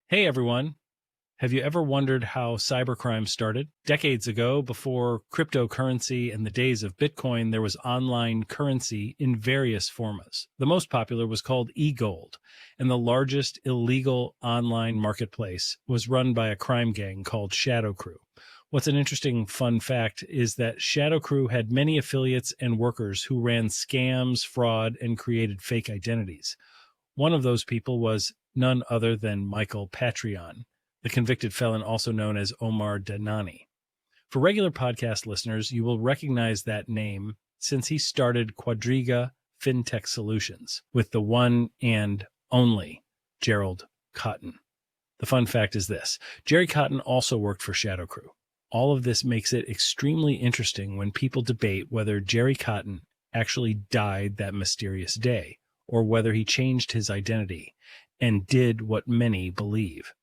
Hey everyone, have you ever wondered how cybercrime started? Decades ago, before cryptocurrency and the days of Bitcoin, there was online currency in various forms. The most popular was called e-gold, and the largest illegal online marketplace was run by a crime gang called Shadow Crew. What's an interesting fun fact is that Shadow Crew had many affiliates and workers who ran scams, fraud, and created fake identities. One of those people was none other than Michael Patreon, the convicted felon also known as Omar Danani. For regular podcast listeners, you will recognize that name since he started Quadriga FinTech Solutions with the one and only Gerald Cotton. The fun fact is this: Jerry Cotton also worked for Shadow Crew. All of this makes it extremely interesting when people debate whether Jerry Cotton actually died that mysterious day, or whether he changed his identity and did what many believe: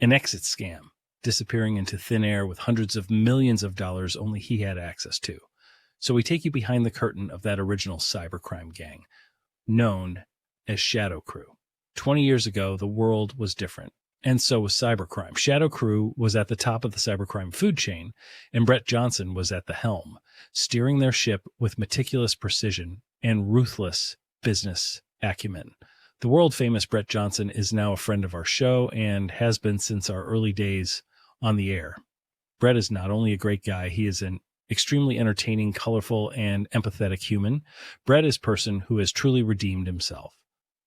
an exit scam, disappearing into thin air with hundreds of millions of dollars only he had access to. So we take you behind the curtain of that original cybercrime gang, known as Shadow Crew. 20 years ago, the world was different, and so was cybercrime. Shadow Crew was at the top of the cybercrime food chain, and Brett Johnson was at the helm, steering their ship with meticulous precision and ruthless business acumen. The world-famous Brett Johnson is now a friend of our show and has been since our early days on the air. Brett is not only a great guy, he is an extremely entertaining, colorful, and empathetic human. Brett is a person who has truly redeemed himself.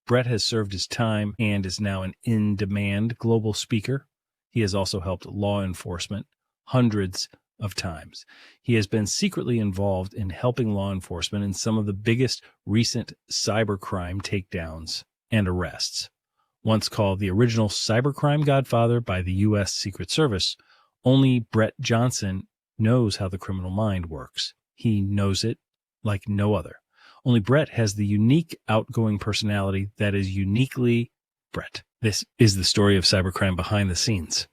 Brett has served his time and is now an in-demand global speaker. He has also helped law enforcement hundreds of times. He has been secretly involved in helping law enforcement in some of the biggest recent cybercrime takedowns and arrests. Once called the original cybercrime godfather by the U.S. Secret Service, only Brett Johnson knows how the criminal mind works. He knows it like no other. Only Brett has the unique, outgoing personality that is uniquely Brett. This is the story of cybercrime behind the scenes.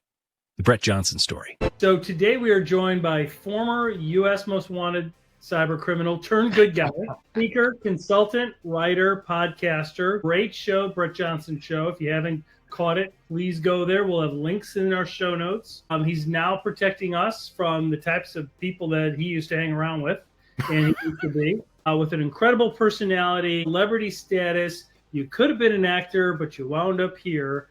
The Brett Johnson story. So today we are joined by former U.S. Most Wanted cybercriminal turned good guy, speaker, consultant, writer, podcaster. Great show, Brett Johnson Show. If you haven't caught it, please go there. We'll have links in our show notes. He's now protecting us from the types of people that he used to hang around with, and he used to be. With an incredible personality, celebrity status. You could have been an actor, but you wound up here.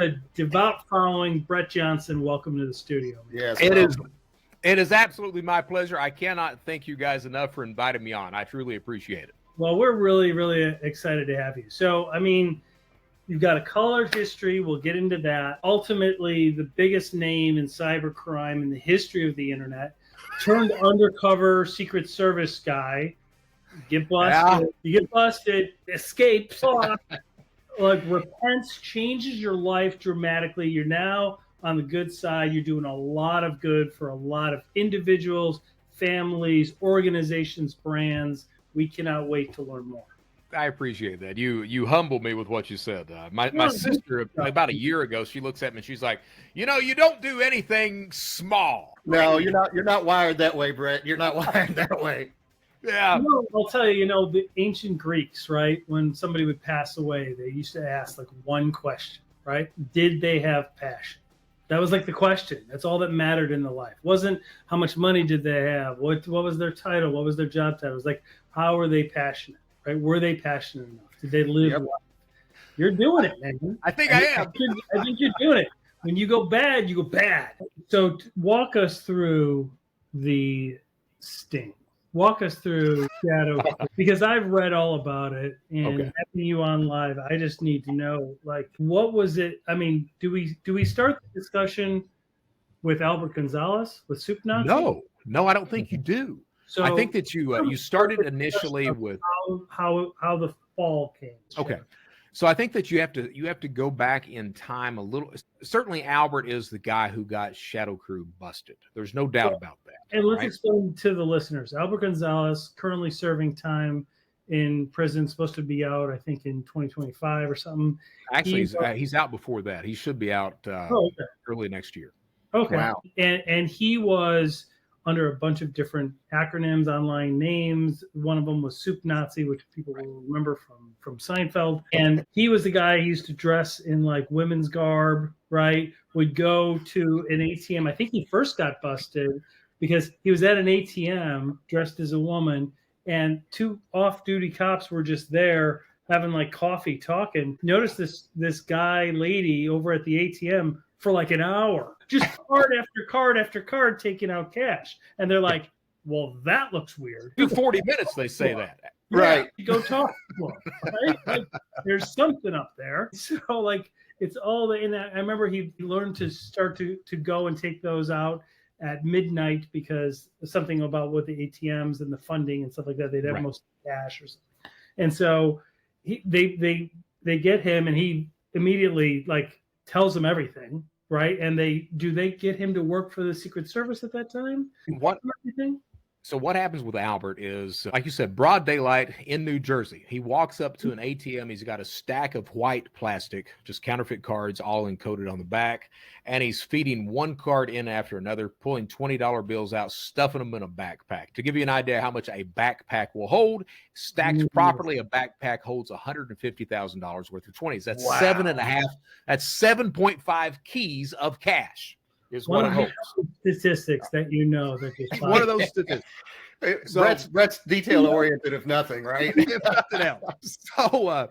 A devout following, Brett Johnson, welcome to the studio. Yes, it is absolutely my pleasure. I cannot thank you guys enough for inviting me on. I truly appreciate it. Well, we're really, really excited to have you. So, I mean, you've got a colored history. We'll get into that. Ultimately, the biggest name in cybercrime in the history of the internet, turned undercover Secret Service guy. Get busted. Yeah. You get busted. Escapes. Like, repents, changes your life dramatically. You're now on the good side. You're doing a lot of good for a lot of individuals, families, organizations, brands. We cannot wait to learn more. I appreciate that. You humbled me with what you said. My sister, about a year ago, she looks at me and she's like, you don't do anything small. No, you're not wired that way, Brett. You're not wired that way. Yeah. I'll tell you, the ancient Greeks, right? When somebody would pass away, they used to ask like one question, right? Did they have passion? That was like the question. That's all that mattered in the life. It wasn't how much money did they have? What was their title? What was their job title? It was like, how were they passionate, right? Were they passionate enough? Did they live life? You're doing it, man. I think I am. I think you're doing it. When you go bad, you go bad. So walk us through the sting. Walk us through Shadow, because I've read all about it, and having you on live, I just need to know, like, what was it? I mean, do we start the discussion with Albert Gonzalez with Soup Nazi? No, I don't think you do. So I think that you started initially with how the fall came. Okay. So I think that you have to go back in time a little. Certainly, Albert is the guy who got Shadow Crew busted. There's no doubt about that. And let's explain to the listeners: Albert Gonzalez, currently serving time in prison, supposed to be out, I think, in 2025 or something. Actually, he's out before that. He should be out early next year. Okay. Wow. And he was under a bunch of different acronyms, online names. One of them was Soup Nazi, which people will remember from Seinfeld. And he was the guy who used to dress in like women's garb, right? Would go to an ATM. I think he first got busted because he was at an ATM dressed as a woman, and 2 off-duty cops were just there having like coffee, talking. Notice this guy, lady over at the ATM for like an hour, just card after card after card, taking out cash. And they're like, well, that looks weird. For 40 minutes, they say that. Right. Yeah, go talk to him, right? Like, there's something up there. So like, it's all the, and I remember he learned to start to go and take those out at midnight because something about what the ATMs and the funding and stuff like that, they'd have most cash or something. And so they get him, and he immediately like tells them everything, right? And they get him to work for the Secret Service at that time? So what happens with Albert is, like you said, broad daylight in New Jersey. He walks up to an ATM. He's got a stack of white plastic, just counterfeit cards, all encoded on the back. And he's feeding one card in after another, pulling $20 bills out, stuffing them in a backpack. To give you an idea how much a backpack will hold, stacked properly, a backpack holds $150,000 worth of 20s. That's 7.5. That's 7.5 keys of cash. Is one of those statistics that you know that one of those statistics. So, Brett's detail oriented, if nothing, right? Nothing else. So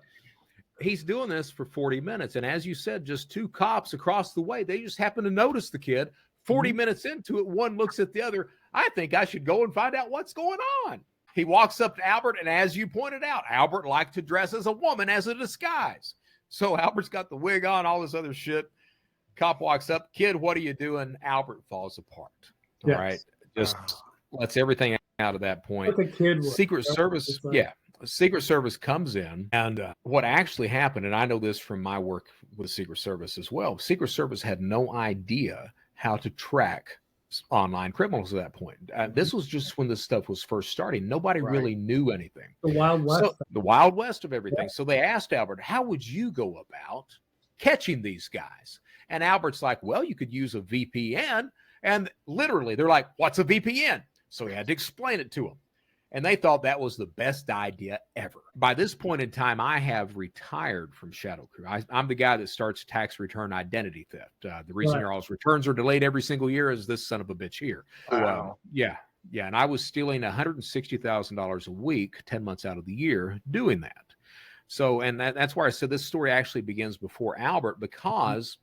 he's doing this for 40 minutes, and as you said, just 2 cops across the way. They just happen to notice the kid. 40 minutes into it, one looks at the other. I think I should go and find out what's going on. He walks up to Albert, and as you pointed out, Albert liked to dress as a woman as a disguise. So Albert's got the wig on, all this other shit. Cop walks up, kid, what are you doing? Albert falls apart. All right. Just lets everything out at that point. What the kid was. Secret Service, Secret Service comes in, and what actually happened, and I know this from my work with Secret Service as well, Secret Service had no idea how to track online criminals at that point. This was just when this stuff was first starting. Nobody really knew anything. The Wild West. So, the Wild West of everything. So they asked Albert, how would you go about catching these guys? And Albert's like, well, you could use a VPN. And literally, they're like, what's a VPN? So he had to explain it to them. And they thought that was the best idea ever. By this point in time, I have retired from Shadow Crew. I'm the guy that starts tax return identity theft. The reason all his returns are delayed every single year is this son of a bitch here. Wow. Yeah. And I was stealing $160,000 a week, 10 months out of the year, doing that. So, and that's where I said this story actually begins before Albert, because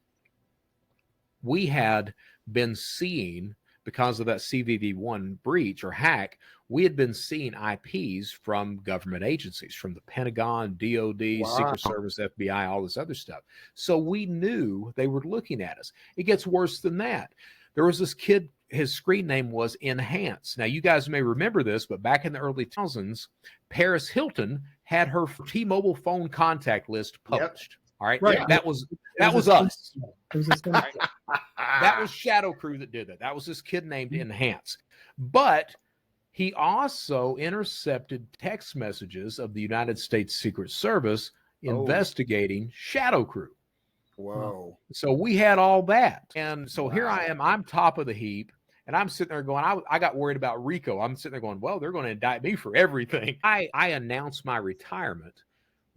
we had been seeing, because of that CVV1 breach or hack, we had been seeing IPs from government agencies, from the Pentagon, DOD, Secret Service, FBI, all this other stuff. So we knew they were looking at us. It gets worse than that. There was this kid, his screen name was Enhance. Now, you guys may remember this, but back in the early 2000s, Paris Hilton had her T-Mobile phone contact list published. All right. That was us. That was Shadow Crew that did that. That was this kid named Enhance. But he also intercepted text messages of the United States Secret Service investigating Shadow Crew. Whoa. So we had all that. And so here I am, I'm top of the heap. And I'm sitting there going, I got worried about RICO. I'm sitting there going, well, they're going to indict me for everything. I announced my retirement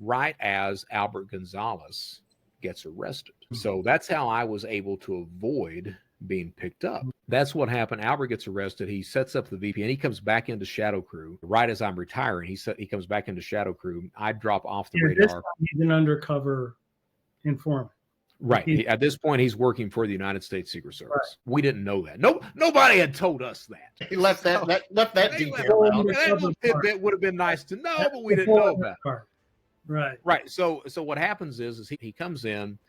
right as Albert Gonzalez gets arrested. So that's how I was able to avoid being picked up. That's what happened. Albert gets arrested. He sets up the VPN. He comes back into Shadow Crew right as I'm retiring. He comes back into Shadow Crew. I drop off the radar. He's an undercover informant. Right. At this point, he's working for the United States Secret Service. Right. We didn't know that. Nobody had told us that. He left that detail out. That tidbit would have been nice to know, but we didn't know about it. Right. So what happens is he comes in,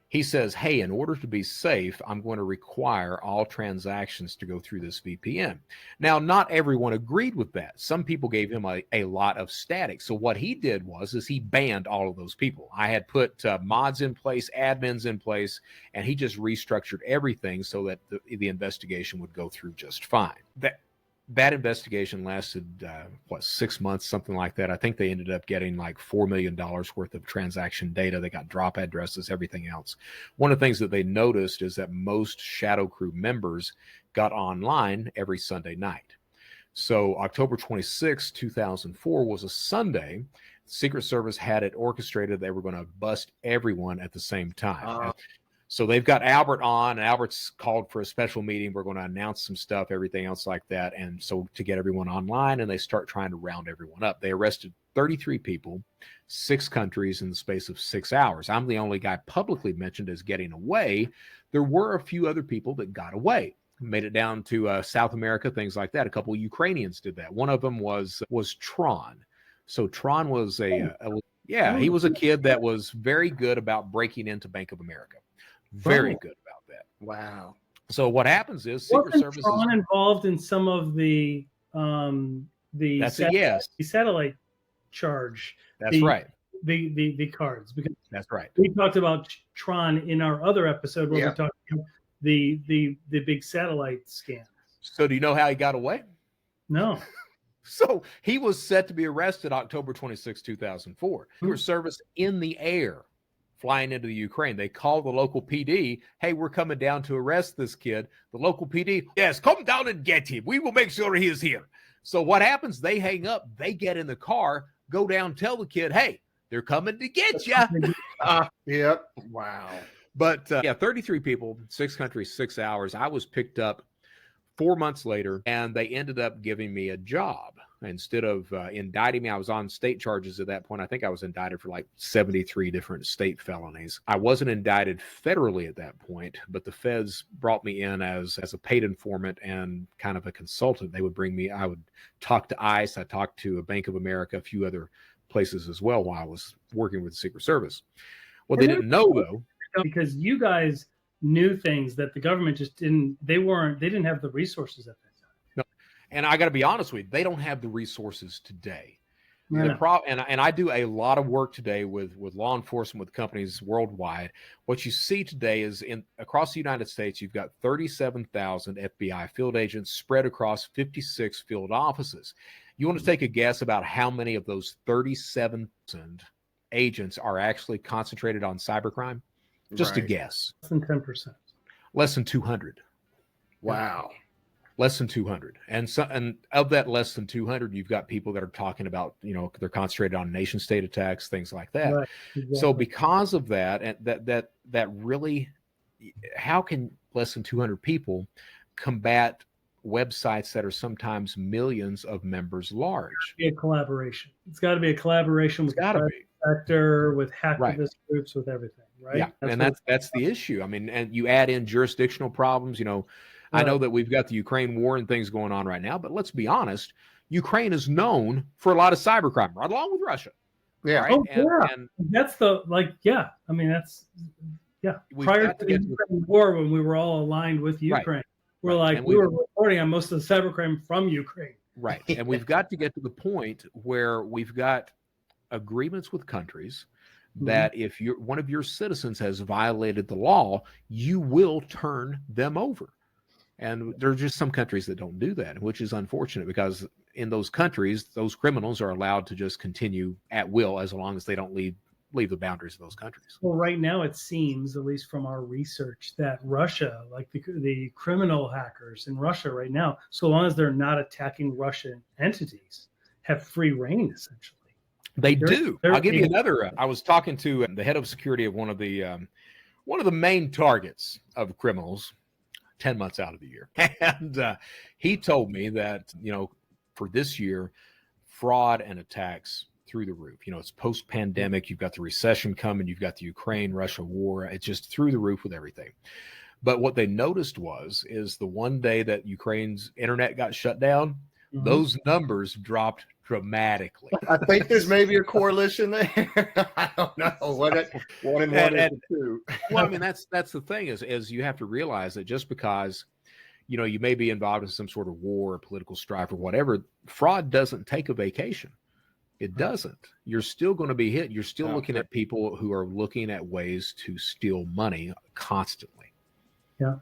he says, hey, in order to be safe, I'm going to require all transactions to go through this VPN. Now, not everyone agreed with that. Some people gave him a lot of static. So what he did was he banned all of those people. I had put mods in place, admins in place, and he just restructured everything so that the investigation would go through just fine. That investigation lasted, 6 months, something like that. I think they ended up getting like $4 million worth of transaction data. They got drop addresses, everything else. One of the things that they noticed is that most Shadow Crew members got online every Sunday night. So October 26, 2004 was a Sunday. Secret Service had it orchestrated. They were going to bust everyone at the same time. So they've got Albert on, and Albert's called for a special meeting. We're going to announce some stuff, everything else like that. And so to get everyone online, and they start trying to round everyone up. They arrested 33 people, 6 countries in the space of 6 hours. I'm the only guy publicly mentioned as getting away. There were a few other people that got away, made it down to South America, things like that. A couple of Ukrainians did that. One of them was Tron. So Tron was he was a kid that was very good about breaking into Bank of America. Very good about that. Wow. So what happens is Secret Service is involved in some of the satellite charge. Right. The cards, because that's right. We talked about Tron in our other episode where we talked about the big satellite scam. So do you know how he got away? No. So he was set to be arrested October 26, 2004. Secret Service in the air, flying into the Ukraine. They called the local PD. Hey, we're coming down to arrest this kid. The local PD, yes, come down and get him. We will make sure he is here. So what happens? They hang up. They get in the car, go down, tell the kid, hey, they're coming to get you. Yep. Wow. But 33 people, 6 countries, 6 hours. I was picked up 4 months later, and they ended up giving me a job. Instead of indicting me, I was on state charges at that point. I think I was indicted for like 73 different state felonies. I wasn't indicted federally at that point, but the feds brought me in as a paid informant and kind of a consultant. They would bring me, I would talk to ICE. I talked to a Bank of America, a few other places as well while I was working with the Secret Service. What they didn't know, though, because you guys knew things that the government just didn't, they didn't have the resources at that time. No. And I got to be honest with you, they don't have the resources today. Yeah. And I do a lot of work today with law enforcement, with companies worldwide. What you see today is across the United States, you've got 37,000 FBI field agents spread across 56 field offices. You want to take a guess about how many of those 37,000 agents are actually concentrated on cybercrime? Just a guess. Less than 10%. Less than 200. Wow. Less than 200. And of that less than 200, you've got people that are talking about, they're concentrated on nation state attacks, things like that. Right, exactly. So because of that, and that really, how can less than 200 people combat websites that are sometimes millions of members large? A collaboration. It's got to be a collaboration with the private sector, with hacktivist groups, with everything, right? Yeah, that's the issue. I mean, and you add in jurisdictional problems. I know that we've got the Ukraine war and things going on right now, but let's be honest, Ukraine is known for a lot of cybercrime, right along with Russia. Yeah. Right? Oh, and that's the I mean, that's prior to the Ukraine war, when we were all aligned with Ukraine. Right. We were reporting on most of the cybercrime from Ukraine. Right. And we've got to get to the point where we've got agreements with countries that if one of your citizens has violated the law, you will turn them over. And there are just some countries that don't do that, which is unfortunate, because in those countries, those criminals are allowed to just continue at will as long as they don't leave the boundaries of those countries. Well, right now it seems, at least from our research, that Russia, like the criminal hackers in Russia right now, so long as they're not attacking Russian entities, have free reign essentially. They do. I'll give you another. I was talking to the head of security of one of the main targets of criminals 10 months out of the year. And he told me that, for this year, fraud and attacks through the roof. It's post-pandemic. You've got the recession coming. You've got the Ukraine-Russia war. It's just through the roof with everything. But what they noticed is the one day that Ukraine's internet got shut down, those numbers dropped dramatically. I think there's maybe a correlation there. I don't know. One and one is two. Well, I mean, that's the thing is you have to realize that just because, you may be involved in some sort of war or political strife or whatever, fraud doesn't take a vacation. It doesn't. You're still going to be hit. You're still looking at people who are looking at ways to steal money constantly. Yeah.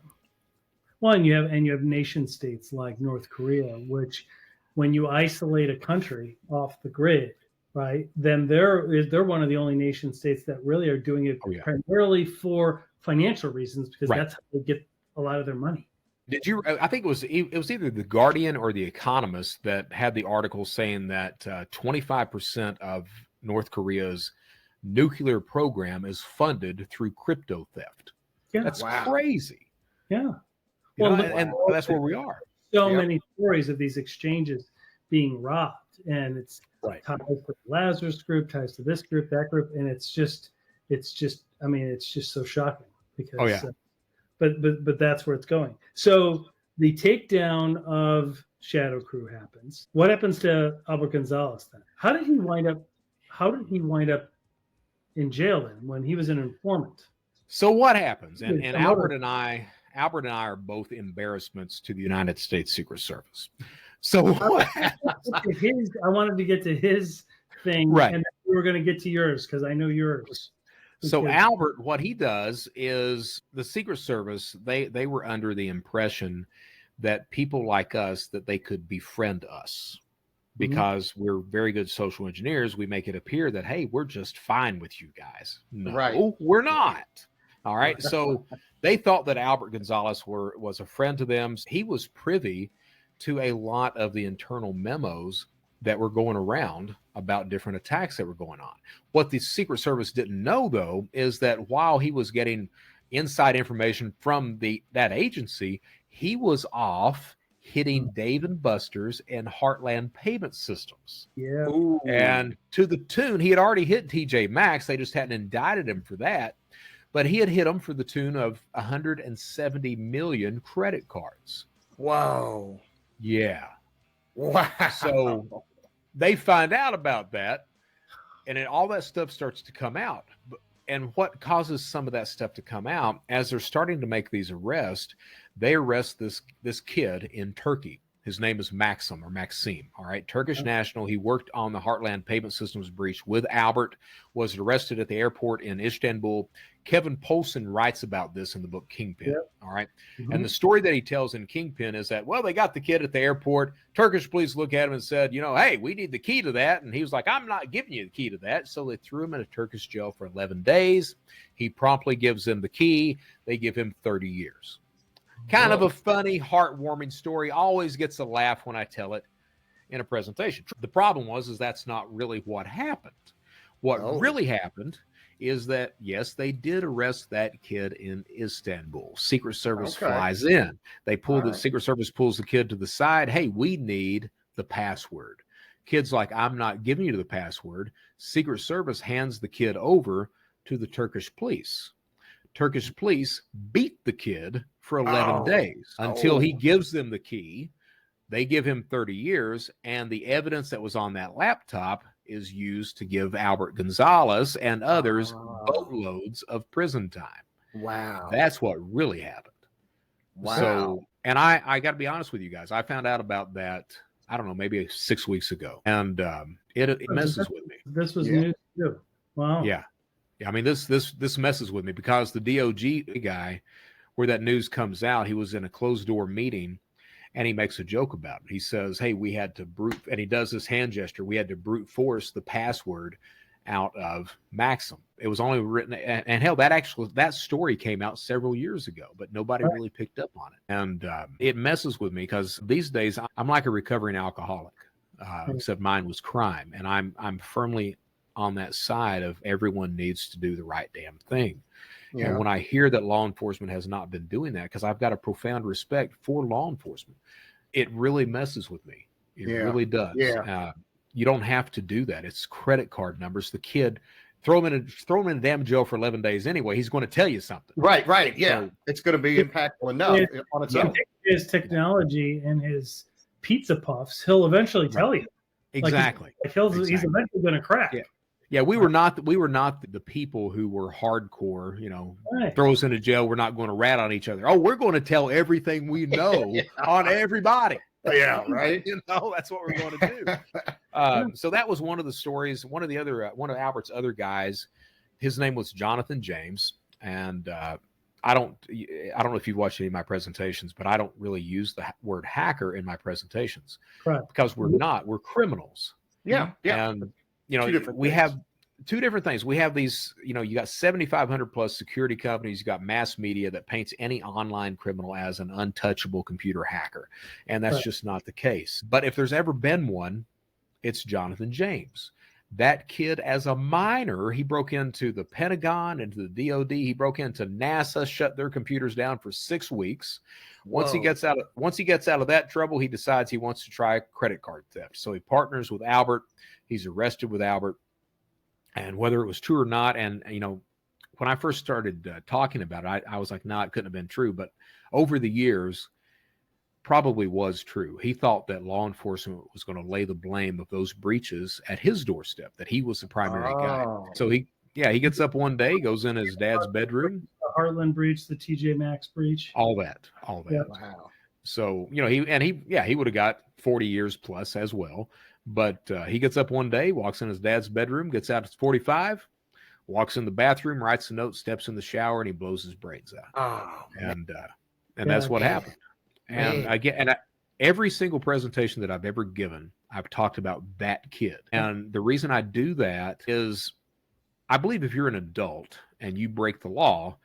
Well, and you have nation states like North Korea, which, when you isolate a country off the grid, right, then they're one of the only nation states that really are doing it primarily for financial reasons, because that's how they get a lot of their money. Did you? I think it was either the Guardian or the Economist that had the article saying that 25% of North Korea's nuclear program is funded through crypto theft. Yeah. That's crazy. Yeah. And that's where we are. So many stories of these exchanges being robbed, and it's ties to the Lazarus group, ties to this group, that group, and it's just I mean, it's just so shocking because but that's where it's going. So the takedown of Shadow Crew happens. What happens to Albert Gonzalez then? How did he wind up in jail then when he was an informant? So what happens? And Albert and I are both embarrassments to the United States Secret Service. So what happens? I wanted to get to his thing, right? And we were going to get to yours because I know yours. So Albert, what he does is the Secret Service, they were under the impression that people like us, that they could befriend us because we're very good social engineers. We make it appear that, hey, we're just fine with you guys. No, we're not. All right. So they thought that Albert Gonzalez was a friend to them. He was privy to a lot of the internal memos that were going around about different attacks that were going on. What the Secret Service didn't know, though, is that while he was getting inside information from that agency, he was off hitting Dave & Buster's and Heartland payment systems. Yeah. Ooh. And to the tune, he had already hit TJ Maxx. They just hadn't indicted him for that. But he had hit them for the tune of 170 million credit cards. Whoa. Yeah. Wow. So they find out about that, and then all that stuff starts to come out. And what causes some of that stuff to come out, as they're starting to make these arrests, they arrest this kid in Turkey. His name is Maxim or Maxime. All right. Turkish national. He worked on the Heartland payment systems breach with Albert, was arrested at the airport in Istanbul. Kevin Poulsen writes about this in the book Kingpin. Yep. All right. And the story that he tells in Kingpin is that, well, they got the kid at the airport. Turkish police look at him and said, hey, we need the key to that. And he was like, I'm not giving you the key to that. So they threw him in a Turkish jail for 11 days. He promptly gives them the key. They give him 30 years. Kind of a funny, heartwarming story. Always gets a laugh when I tell it in a presentation. The problem is that's not really what happened. What really happened is that, yes, they did arrest that kid in Istanbul. Secret Service flies in. The Secret Service pulls the kid to the side. Hey, we need the password. Kid's like, I'm not giving you the password. Secret Service hands the kid over to the Turkish police. Turkish police beat the kid for 11 days until he gives them the key. They give him 30 years, and the evidence that was on that laptop is used to give Albert Gonzalez and others boatloads of prison time. Wow. That's what really happened. Wow. So, and I got to be honest with you guys. I found out about that, I don't know, maybe 6 weeks ago. And it messes with me. This was news too. Wow. Yeah. I mean, this messes with me because the DOJ guy, where that news comes out, he was in a closed door meeting and he makes a joke about it. He says, hey, we had to and he does this hand gesture. We had to brute force the password out of Maxim. It was only written, and hell, that story came out several years ago, but nobody really picked up on it. And it messes with me because these days I'm like a recovering alcoholic, except mine was crime. And I'm firmly on that side of everyone needs to do the right damn thing. Yeah. And when I hear that law enforcement has not been doing that, because I've got a profound respect for law enforcement, it really messes with me. It really does. Yeah. You don't have to do that. It's credit card numbers. The kid, throw him in a damn jail for 11 days anyway. He's going to tell you something. Right. Yeah. So, it's going to be impactful enough on its own. His technology and his pizza puffs, he'll eventually tell you. Exactly. He's eventually going to crack. Yeah. Yeah, we were not the people who were hardcore, throw us into jail. We're not going to rat on each other. Oh, we're going to tell everything we know on everybody. Yeah, right. That's what we're going to do. So that was one of the stories. One of Albert's other guys, his name was Jonathan James. And I don't know if you've watched any of my presentations, but I don't really use the word hacker in my presentations because we're criminals. Yeah. And we have two different things. We have these, you got 7,500 plus security companies. You got mass media that paints any online criminal as an untouchable computer hacker. And that's just not the case. But if there's ever been one, it's Jonathan James. That kid, as a minor, he broke into the Pentagon, into the DOD. He broke into NASA, shut their computers down for 6 weeks. Once he gets out of that trouble, he decides he wants to try credit card theft. So he partners with Albert. He's arrested with Albert. And whether it was true or not, and when I first started talking about it, I was like, no, it couldn't have been true. But over the years, probably was true. He thought that law enforcement was going to lay the blame of those breaches at his doorstep, that he was the primary guy. So he gets up one day, goes in his dad's bedroom. The Heartland breach, the TJ Maxx breach. All that. Yeah. Wow. So, he would have got 40 years plus as well. But he gets up one day, walks in his dad's bedroom, gets out at 45, walks in the bathroom, writes a note, steps in the shower, and he blows his brains out. And that's what happened. And again, every single presentation that I've ever given, I've talked about that kid. And the reason I do that is I believe if you're an adult and you break the law,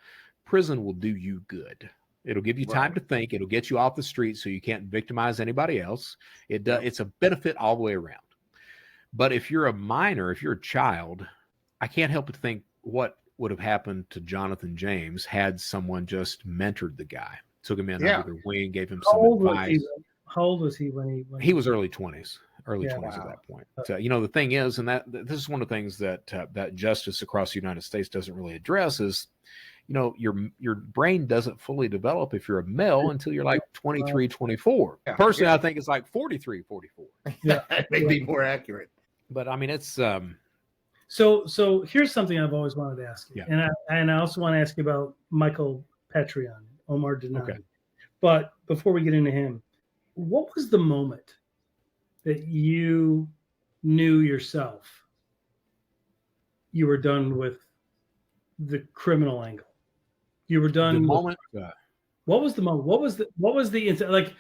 prison will do you good. It'll give you time to think. It'll get you off the street so you can't victimize anybody else. It's a benefit all the way around. But if you're a minor, if you're a child, I can't help but think what would have happened to Jonathan James had someone just mentored the guy. Took him in under their wing, gave him some advice. How old was he when he was early 20's at that point. The thing is, and this is one of the things that that justice across the United States doesn't really address is, your brain doesn't fully develop if you're a male until you're like 23, 24. Personally, I think it's like 43, 44. Yeah, that may be more accurate. But I mean, it's So here's something I've always wanted to ask you, and I also want to ask you about Michael Petrion. Omar Denani. Okay. But before we get into him, what was the moment that you knew yourself you were done with the criminal angle? You were done. The moment. What was the moment? What was the incident? Like,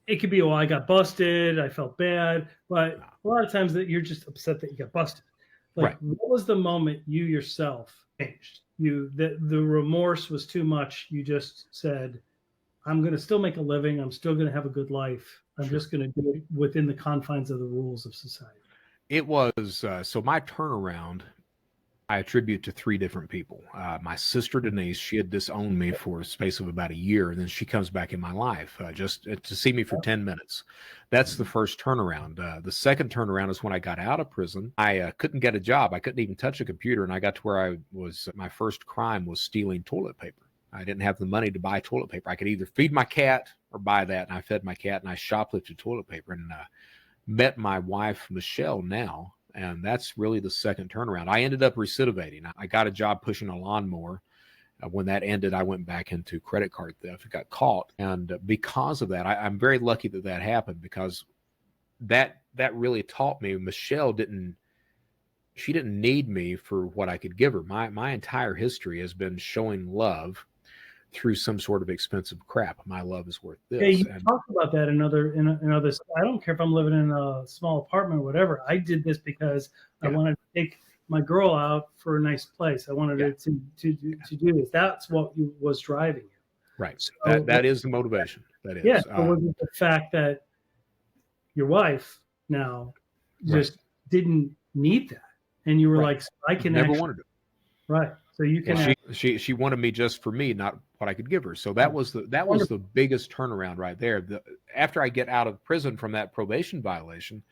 it could be, I got busted, I felt bad, but a lot of times that you're just upset that you got busted. Like, what was the moment you yourself changed? The remorse was too much. You just said, I'm going to still make a living. I'm still going to have a good life. I'm just going to do it within the confines of the rules of society. It was, so my turnaround, I attribute to 3 different people. My sister Denise, she had disowned me for a space of about a year, and then she comes back in my life just to see me for 10 minutes. That's the first turnaround. The second turnaround is when I got out of prison. I couldn't get a job. I couldn't even touch a computer, and I got to where my first crime was stealing toilet paper. I didn't have the money to buy toilet paper. I could either feed my cat or buy that, and I fed my cat, and I shoplifted toilet paper, and met my wife, Michelle, now. And that's really the second turnaround. I ended up recidivating. I got a job pushing a lawnmower. When that ended, I went back into credit card theft. I got caught. And because of that, I'm very lucky that happened, because that really taught me. Michelle didn't need me for what I could give her. My entire history has been showing love through some sort of expensive crap. My love is worth this. Yeah, you talked about that in other. I don't care if I'm living in a small apartment or whatever. I did this because I wanted to take my girl out for a nice place. I wanted her to do this. That's what was driving you. Right. So that is the motivation. That is. Yeah. So was it the fact that your wife now just didn't need that, and you were like, I can never wanted it. Right. So you can. She wanted me just for me, not what I could give her. So that was the biggest turnaround right there. After I get out of prison from that probation violation,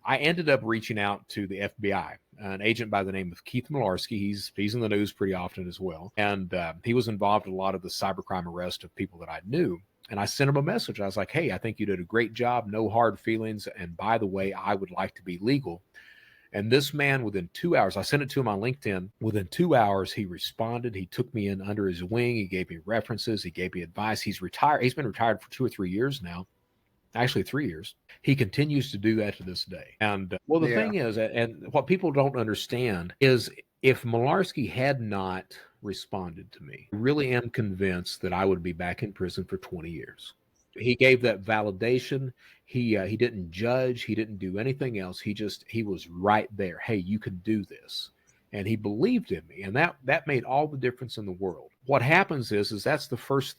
I ended up reaching out to the FBI, an agent by the name of Keith Malarski. He's in the news pretty often as well, and he was involved in a lot of the cybercrime arrest of people that I knew. And I sent him a message. I was like, "Hey, I think you did a great job. No hard feelings. And by the way, I would like to be legal." And this man, within 2 hours, I sent it to him on LinkedIn. Within 2 hours, he responded. He took me in under his wing. He gave me references. He gave me advice. He's retired. He's been retired for 2 or 3 years now. Actually, 3 years. He continues to do that to this day. And the thing is, and what people don't understand is, if Malarski had not responded to me, I really am convinced that I would be back in prison for 20 years. he gave that validation. He didn't judge. He didn't do anything else. He was right there. Hey, you can do this. And he believed in me. And that made all the difference in the world. What happens is that's the first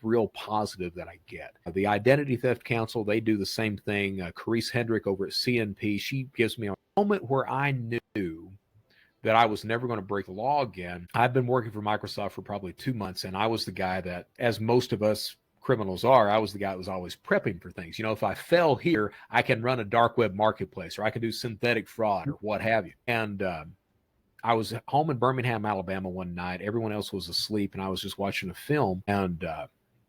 real positive that I get. The Identity Theft Council, they do the same thing. Carice Hendrick over at CNP, she gives me a moment where I knew that I was never going to break the law again. I've been working for Microsoft for probably 2 months, and I was the guy that, as most of us criminals are, I was the guy that was always prepping for things. If I fell here, I can run a dark web marketplace, or I can do synthetic fraud, or what have you. And I was home in Birmingham, Alabama one night. Everyone else was asleep, and I was just watching a film, and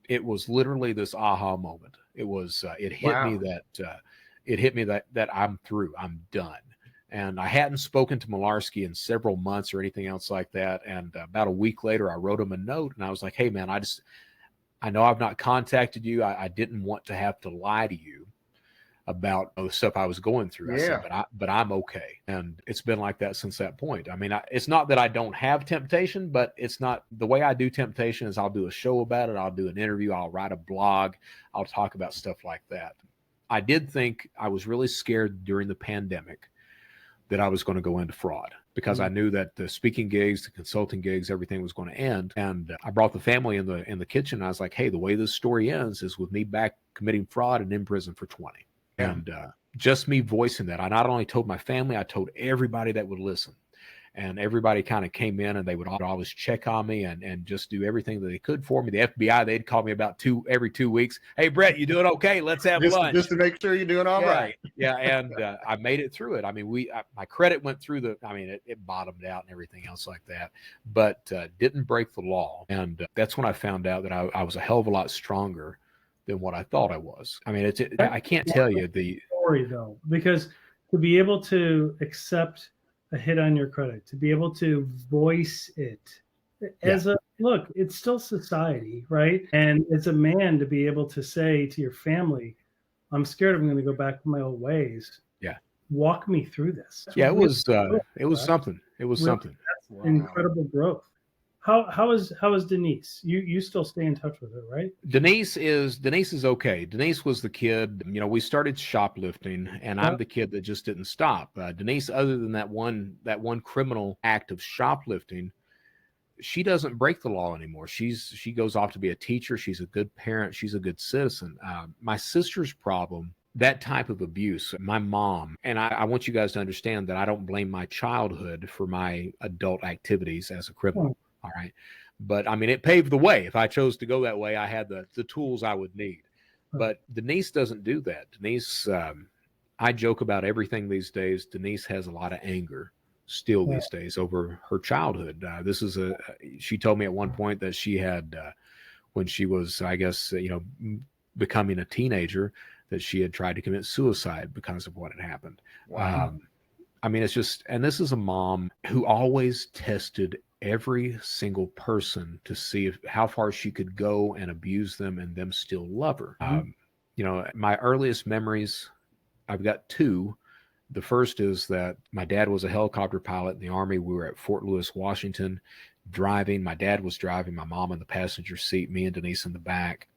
it was literally this aha moment. It was it hit me that I'm through. I'm done. And I hadn't spoken to Malarski in several months or anything else like that. And about a week later, I wrote him a note, and I was like, hey, man, I know I've not contacted you. I didn't want to have to lie to you about the stuff I was going through. Yeah. I said, but I'm okay. And it's been like that since that point. I mean, it's not that I don't have temptation, but it's not the way I do temptation is I'll do a show about it. I'll do an interview. I'll write a blog. I'll talk about stuff like that. I did think I was really scared during the pandemic that I was going to go into fraud, because I knew that the speaking gigs, the consulting gigs, everything was going to end. And I brought the family in the kitchen. And I was like, hey, the way this story ends is with me back committing fraud and in prison for 20. Yeah. And just me voicing that. I not only told my family, I told everybody that would listen. And everybody kind of came in, and they would always check on me and just do everything that they could for me. The FBI, they'd call me about every 2 weeks. Hey, Brett, you doing okay? Let's have lunch. Just to make sure you're doing all right. Yeah, and I made it through it. I mean, my credit went through it bottomed out and everything else like that, but didn't break the law. And that's when I found out that I was a hell of a lot stronger than what I thought I was. I mean, I can't tell you the story, though, because to be able to accept a hit on your credit, to be able to voice it as look, it's still society, right? And as a man, to be able to say to your family, I'm scared I'm going to go back to my old ways. Yeah. Walk me through this. Yeah, it was something. It was something. That's incredible growth. How is Denise? You still stay in touch with her, right? Denise is okay. Denise was the kid, we started shoplifting, and I'm the kid that just didn't stop. Denise, other than that one criminal act of shoplifting, she doesn't break the law anymore. She goes off to be a teacher. She's a good parent. She's a good citizen. My sister's problem, that type of abuse, my mom, and I want you guys to understand that I don't blame my childhood for my adult activities as a criminal. All right. But I mean, it paved the way. If I chose to go that way, I had the tools I would need. But Denise doesn't do that. Denise, I joke about everything these days. Denise has a lot of anger still these days over her childhood. She told me at one point that she had, when she was, I guess, becoming a teenager, that she had tried to commit suicide because of what had happened. Wow. I mean, it's just, and this is a mom who always tested every single person to see how far she could go and abuse them and them still love her. My earliest memories, I've got two. The first is that my dad was a helicopter pilot in the Army. We were at Fort Lewis, Washington, driving. My dad was driving, my mom in the passenger seat, me and Denise in the back.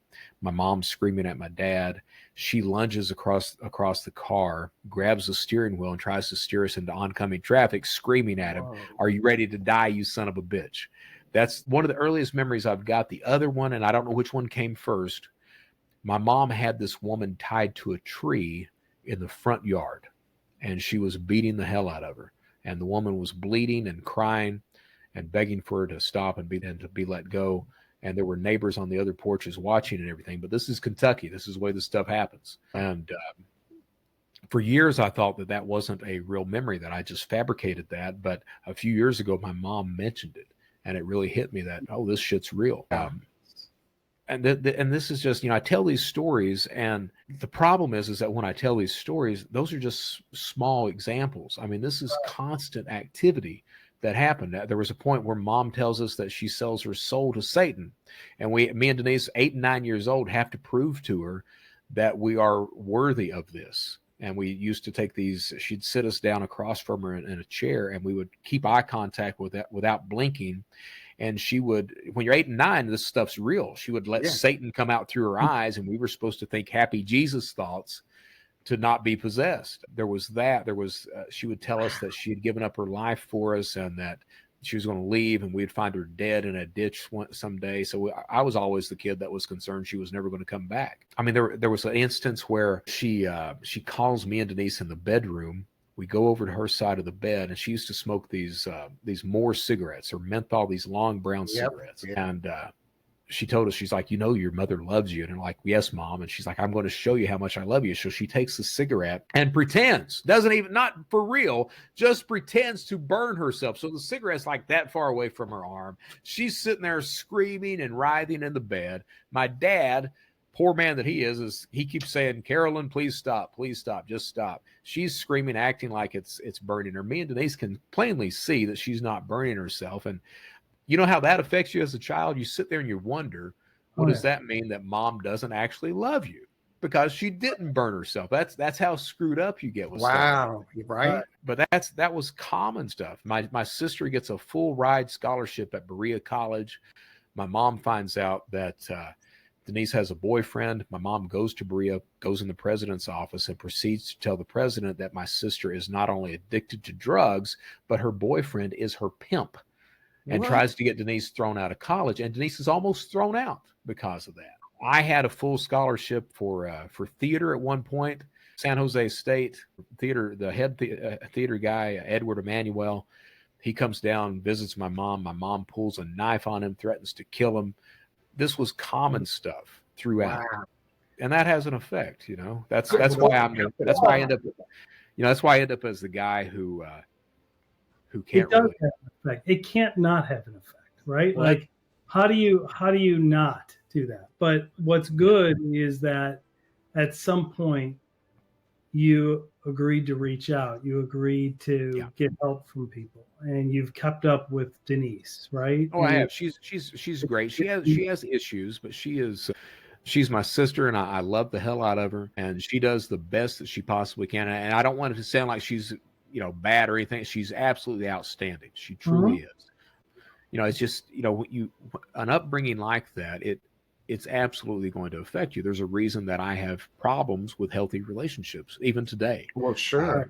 My mom screaming at my dad. She lunges across the car, grabs the steering wheel, and tries to steer us into oncoming traffic, screaming at him, "Whoa. Are you ready to die, you son of a bitch?" That's one of the earliest memories I've got. The other one, and I don't know which one came first, my mom had this woman tied to a tree in the front yard, and she was beating the hell out of her. And the woman was bleeding and crying and begging for her to stop and to be let go. And there were neighbors on the other porches watching and everything. But this is Kentucky. This is the way this stuff happens. And for years, I thought that wasn't a real memory, that I just fabricated that. But a few years ago, my mom mentioned it. And it really hit me that, oh, this shit's real. And this is just, I tell these stories. And the problem is that when I tell these stories, those are just small examples. I mean, this is constant activity that happened. There was a point where mom tells us that she sells her soul to Satan. And me and Denise, 8 and 9 years old, have to prove to her that we are worthy of this. And we used to take these, she'd sit us down across from her in a chair, and we would keep eye contact with that without blinking. And she would, when you're 8 and 9, this stuff's real. She would let Satan come out through her eyes, and we were supposed to think happy Jesus thoughts to not be possessed. There was that. There was, she would tell us that she had given up her life for us and that she was going to leave and we'd find her dead in a ditch someday. So I was always the kid that was concerned she was never going to come back. I mean, there was an instance where she calls me and Denise in the bedroom. We go over to her side of the bed, and she used to smoke these Moore cigarettes, or menthol, these long brown cigarettes. And she told us, she's like, you know, your mother loves you. And I'm like, yes, Mom. And she's like, I'm going to show you how much I love you. So she takes the cigarette and pretends, doesn't even, not for real, just pretends to burn herself. So the cigarette's like that far away from her arm. She's sitting there screaming and writhing in the bed. My dad, poor man that he is he keeps saying, Carolyn, please stop, just stop. She's screaming, acting like it's burning her. Me and Denise can plainly see that she's not burning herself. And you know how that affects you as a child? You sit there and you wonder, what does that mean that Mom doesn't actually love you? Because she didn't burn herself. That's how screwed up you get with stuff. Right? But that was common stuff. My sister gets a full ride scholarship at Berea College. My mom finds out that Denise has a boyfriend. My mom goes to Berea, goes in the president's office, and proceeds to tell the president that my sister is not only addicted to drugs, but her boyfriend is her pimp. And tries to get Denise thrown out of college. And Denise is almost thrown out because of that. I had a full scholarship for theater at one point. San Jose State Theater, the head theater guy, Edward Emanuel, he comes down, visits my mom. My mom pulls a knife on him, threatens to kill him. This was common stuff throughout. Wow. And that has an effect, you know. That's why I end up as the guy who can't really. Have an effect. It can't not have an effect, right? Well, like, how do you not do that? But what's good is that at some point you agreed to reach out. You agreed to get help from people, and you've kept up with Denise, right? Oh, I have. She's great. She has issues, but she's my sister, and I love the hell out of her, and she does the best that she possibly can. And I don't want it to sound like she's bad or anything. She's absolutely outstanding. She truly is. It's just, an upbringing like that, it's absolutely going to affect you. There's a reason that I have problems with healthy relationships, even today. Well, sure.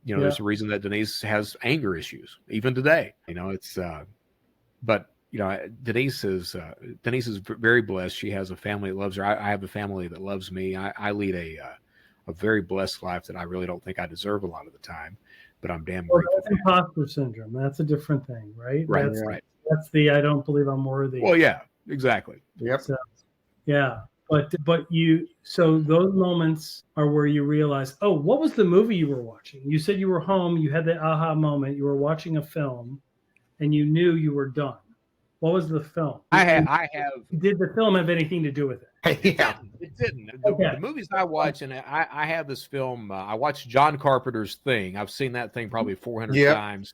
There's a reason that Denise has anger issues, even today. But Denise is very blessed. She has a family that loves her. I have a family that loves me. I lead a very blessed life that I really don't think I deserve a lot of the time, but I'm damn grateful. That's imposter syndrome. That's a different thing, right? Right. That's the I don't believe I'm worthy. Well, yeah, exactly. Yep. So, yeah. But so those moments are where you realize, oh, what was the movie you were watching? You said you were home, you had the aha moment, you were watching a film, and you knew you were done. What was the film? I have. Did the film have anything to do with it? Yeah, it didn't. The movies I watch, and I have this film. I watched John Carpenter's Thing. I've seen that thing probably 400 times.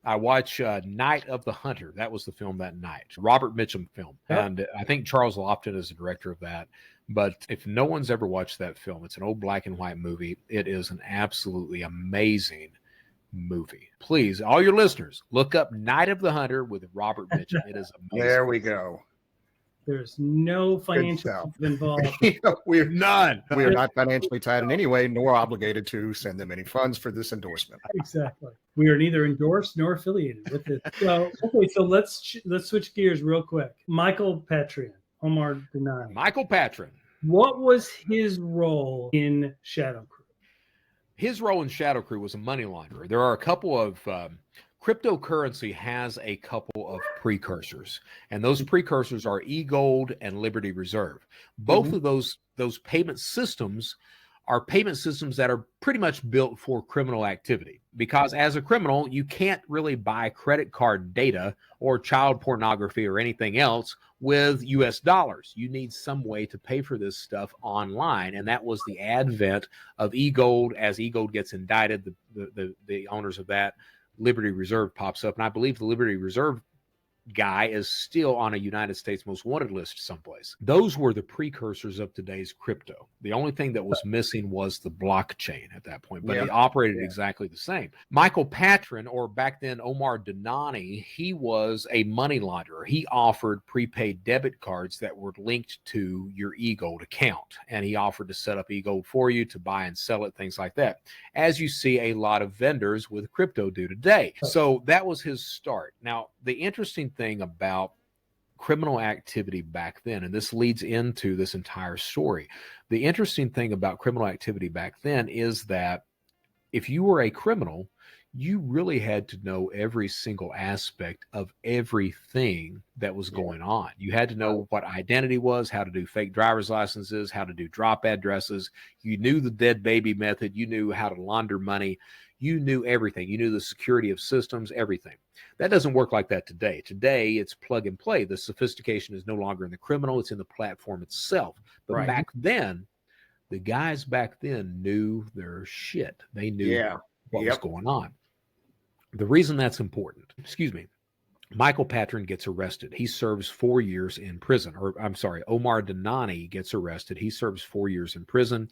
I watch Night of the Hunter. That was the film that night. Robert Mitchum film. Yep. And I think Charles Lofton is the director of that. But if no one's ever watched that film, it's an old black and white movie. It is an absolutely amazing movie. Please, all your listeners, look up Night of the Hunter with Robert Mitchum. It is amazing. There we go. There's no financial involved. We have none. We are not financially tied in any way, nor obligated to send them any funds for this endorsement. Exactly. We are neither endorsed nor affiliated with it. So let's switch gears real quick. Michael Patrin, Omar Denai. Michael Patrin. What was his role in Shadow Crew? His role in Shadow Crew was a money launderer. There are a couple of cryptocurrency has a couple of precursors, and those precursors are eGold and Liberty Reserve. Both of those payment systems are payment systems that are pretty much built for criminal activity, because as a criminal, you can't really buy credit card data or child pornography or anything else with US dollars. You need some way to pay for this stuff online, and that was the advent of eGold. As eGold gets indicted, the owners of that, Liberty Reserve pops up, and I believe the Liberty Reserve guy is still on a United States most wanted list someplace. Those were the precursors of today's crypto. The only thing that was missing was the blockchain at that point, but it operated exactly the same. Michael Patron, or back then Omar Donani, he was a money launderer. He offered prepaid debit cards that were linked to your eGold account, and he offered to set up eGold for you to buy and sell it, things like that, as you see a lot of vendors with crypto do today. So that was his start. Now, the interesting thing about criminal activity back then, and this leads into this entire story, the interesting thing about criminal activity back then is that if you were a criminal, you really had to know every single aspect of everything that was going on. You had to know what identity was, how to do fake driver's licenses, how to do drop addresses. You knew the dead baby method. You knew how to launder money. You knew everything. You knew the security of systems, everything. That doesn't work like that today. Today, it's plug and play. The sophistication is no longer in the criminal. It's in the platform itself. But back then, the guys back then knew their shit. They knew what was going on. The reason that's important, Michael Patron gets arrested. He serves 4 years in prison. Omar Donani gets arrested. He serves 4 years in prison,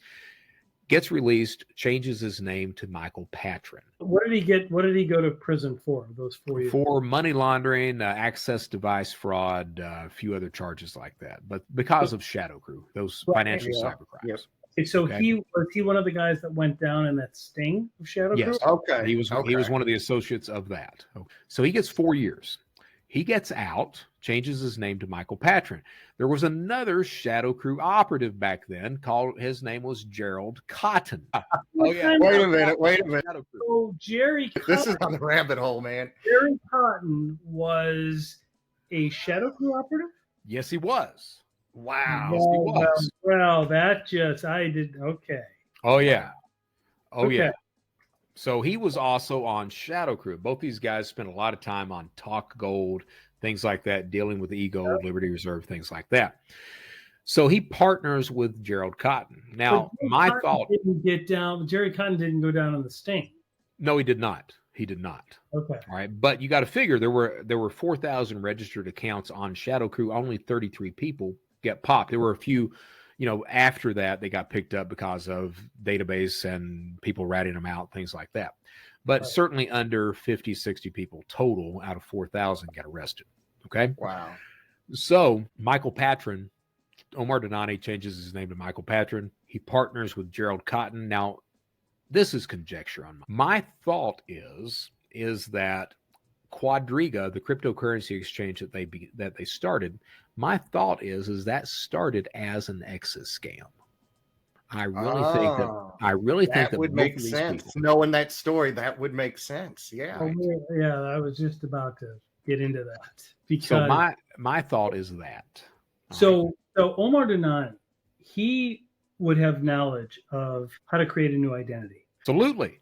gets released, changes his name to Michael Patron. What did he get? What did he go to prison for those 4 years? For money laundering, access device fraud, a few other charges like that. But because of Shadow Crew, those financial cybercrimes. So he was one of the guys that went down in that sting of Shadow Crew? Yes. Okay. He was one of the associates of that. So he gets 4 years. He gets out, changes his name to Michael Patron. There was another Shadow Crew operative back then his name was Gerald Cotton. Wait a minute. So Jerry Cotton, this is on the rabbit hole, man. Jerry Cotton was a Shadow Crew operative? Yes, he was. Wow. Yes, he was. Well, okay. Oh, yeah. Yeah. So he was also on Shadow Crew. Both these guys spent a lot of time on Talk Gold, things like that, dealing with eGold, Liberty Reserve, things like that. So he partners with Gerald Cotton. Now, Jerry Cotton didn't go down on the sting. No, he did not. Okay. All right. But you got to figure there were 4,000 registered accounts on Shadow Crew. Only 33 people get popped. There were a few, after that they got picked up because of database and people ratting them out, things like that. But certainly under 50, 60 people total out of 4,000 get arrested. Okay. Wow. So Michael Patron, Omar Donani changes his name to Michael Patron. He partners with Gerald Cotton. Now, this is conjecture on my thought is that Quadriga, the cryptocurrency exchange that they started, my thought is that started as an exit scam. I really think that would make sense. People, knowing that story, that would make sense. Yeah. I was just about to get into that. Because so my thought is that. So Omar Donani, he would have knowledge of how to create a new identity. Absolutely.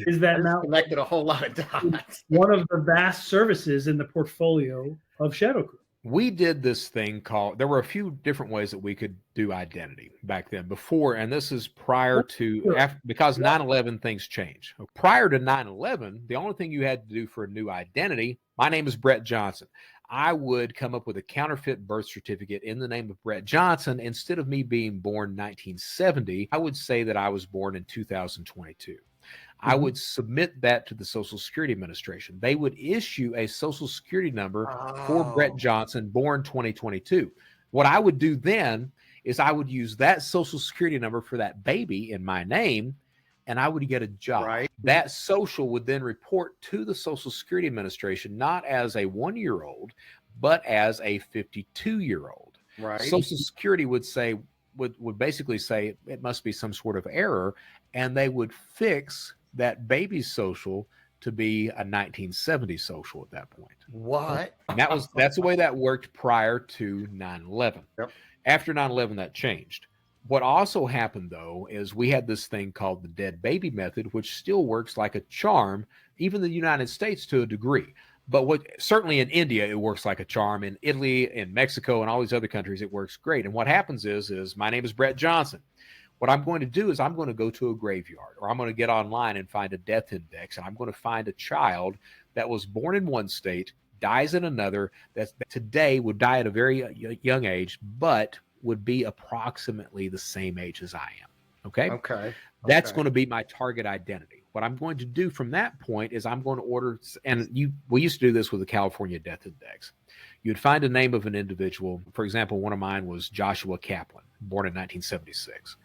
Is that now connected a whole lot of dots? One of the vast services in the portfolio of Shadow Crew. We did this thing there were a few different ways that we could do identity back then before, and this is prior to, because 9/11 things change. Prior to 9/11, the only thing you had to do for a new identity, my name is Brett Johnson. I would come up with a counterfeit birth certificate in the name of Brett Johnson. Instead of me being born 1970, I would say that I was born in 2022. I would submit that to the Social Security Administration. They would issue a Social Security number for Brett Johnson, born 2022. What I would do then is I would use that Social Security number for that baby in my name, and I would get a job. Right. That social would then report to the Social Security Administration, not as a 1-year-old, but as a 52-year-old. Right. Social Security would basically say it must be some sort of error, and they would fix that baby's social to be a 1970 social at that point. What? And that's the way that worked prior to 9/11. Yep. After 9/11, that changed. What also happened, though, is we had this thing called the dead baby method, which still works like a charm, even in the United States to a degree. But certainly in India, it works like a charm. In Italy, in Mexico, and all these other countries, it works great. And what happens is my name is Brett Johnson. What I'm going to do is I'm going to go to a graveyard, or I'm going to get online and find a death index, and I'm going to find a child that was born in one state, dies in another that today would die at a very young age, but would be approximately the same age as I am. Okay. Okay. That's going to be my target identity. What I'm going to do from that point is I'm going to order, and we used to do this with the California Death Index. You'd find a name of an individual. For example, one of mine was Joshua Kaplan, born in 1976.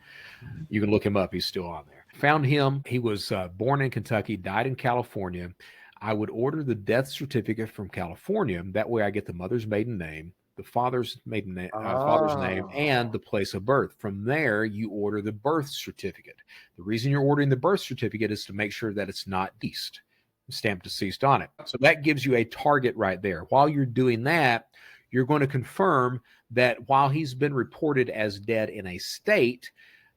You can look him up. He's still on there. Found him. He was born in Kentucky, died in California. I would order the death certificate from California. That way I get the mother's maiden name, the father's maiden name, father's name, and the place of birth. From there, you order the birth certificate. The reason you're ordering the birth certificate is to make sure that it's not deceased, stamped deceased on it. So that gives you a target right there. While you're doing that, you're going to confirm that while he's been reported as dead in a state,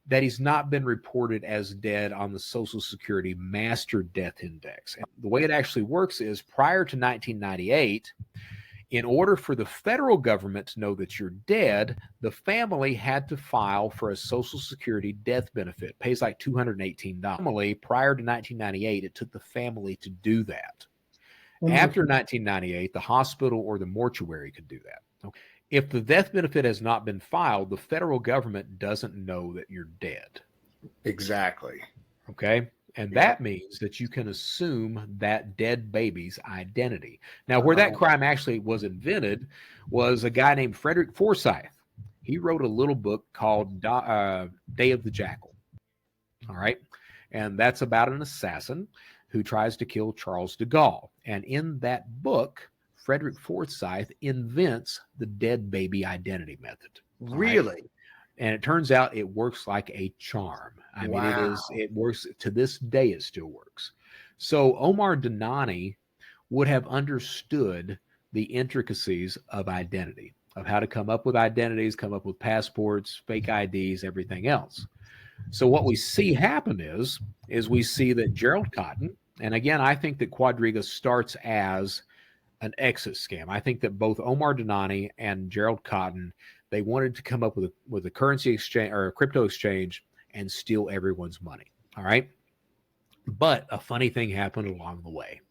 that he's not been reported as dead on the Social Security Master Death Index. And the way it actually works is prior to 1998, in order for the federal government to know that you're dead, the family had to file for a Social Security death benefit. It pays like $218. Prior to 1998, it took the family to do that. After 1998, the hospital or the mortuary could do that. Okay. If the death benefit has not been filed, the federal government doesn't know that you're dead. Exactly. Okay. And that means that you can assume that dead baby's identity. Now, where that crime actually was invented was a guy named Frederick Forsyth. He wrote a little book called Day of the Jackal. All right. And that's about an assassin who tries to kill Charles de Gaulle. And in that book, Frederick Forsyth invents the dead baby identity method. Really? Right? And it turns out it works like a charm. I mean, it works to this day, it still works. So Omar Danani would have understood the intricacies of identity, of how to come up with identities, come up with passports, fake IDs, everything else. So what we see happen is we see that Gerald Cotton, and again, I think that Quadriga starts as an exit scam. I think that both Omar Danani and Gerald Cotton, they wanted to come up with a currency exchange or a crypto exchange and steal everyone's money. All right. But a funny thing happened along the way.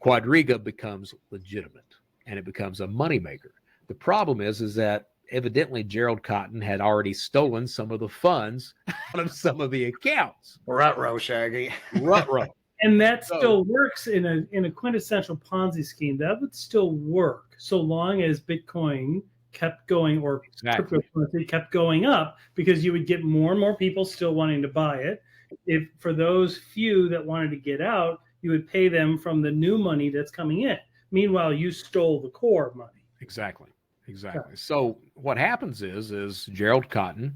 Quadriga becomes legitimate and it becomes a moneymaker. The problem is that evidently Gerald Cotton had already stolen some of the funds out of some of the accounts. Ruh-roh, Shaggy. Ruh-roh. And that still works in a quintessential Ponzi scheme. That would still work so long as Bitcoin kept going or cryptocurrency kept going up, because you would get more and more people still wanting to buy it. If for those few that wanted to get out, you would pay them from the new money that's coming in. Meanwhile, you stole the core money. Exactly. Yeah. So what happens is Gerald Cotton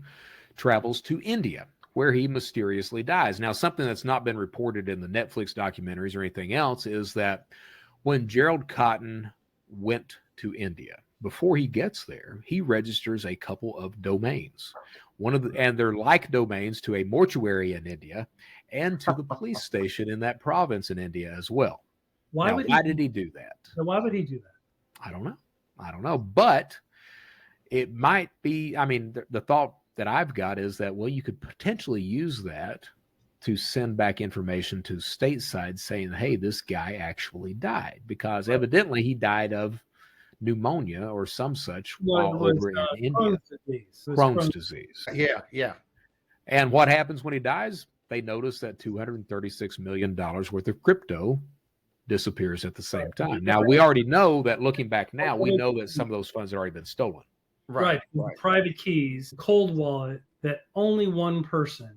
travels to India, where he mysteriously dies. Now, something that's not been reported in the Netflix documentaries or anything else is that when Gerald Cotton went to India, before he gets there, he registers a couple of domains. And they're like domains to a mortuary in India and to the police station in that province in India as well. Why did he do that? Why would he do that? I don't know. But it might be, I mean, the thought that I've got is that, well, you could potentially use that to send back information to stateside saying, hey, this guy actually died, because evidently he died of pneumonia or some such while over in India. Crohn's disease. Yeah. And what happens when he dies? They notice that $236 million worth of crypto disappears at the same time. Now, we already know that, looking back now, we know that some of those funds had already been stolen. Right. Private keys, cold wallet that only one person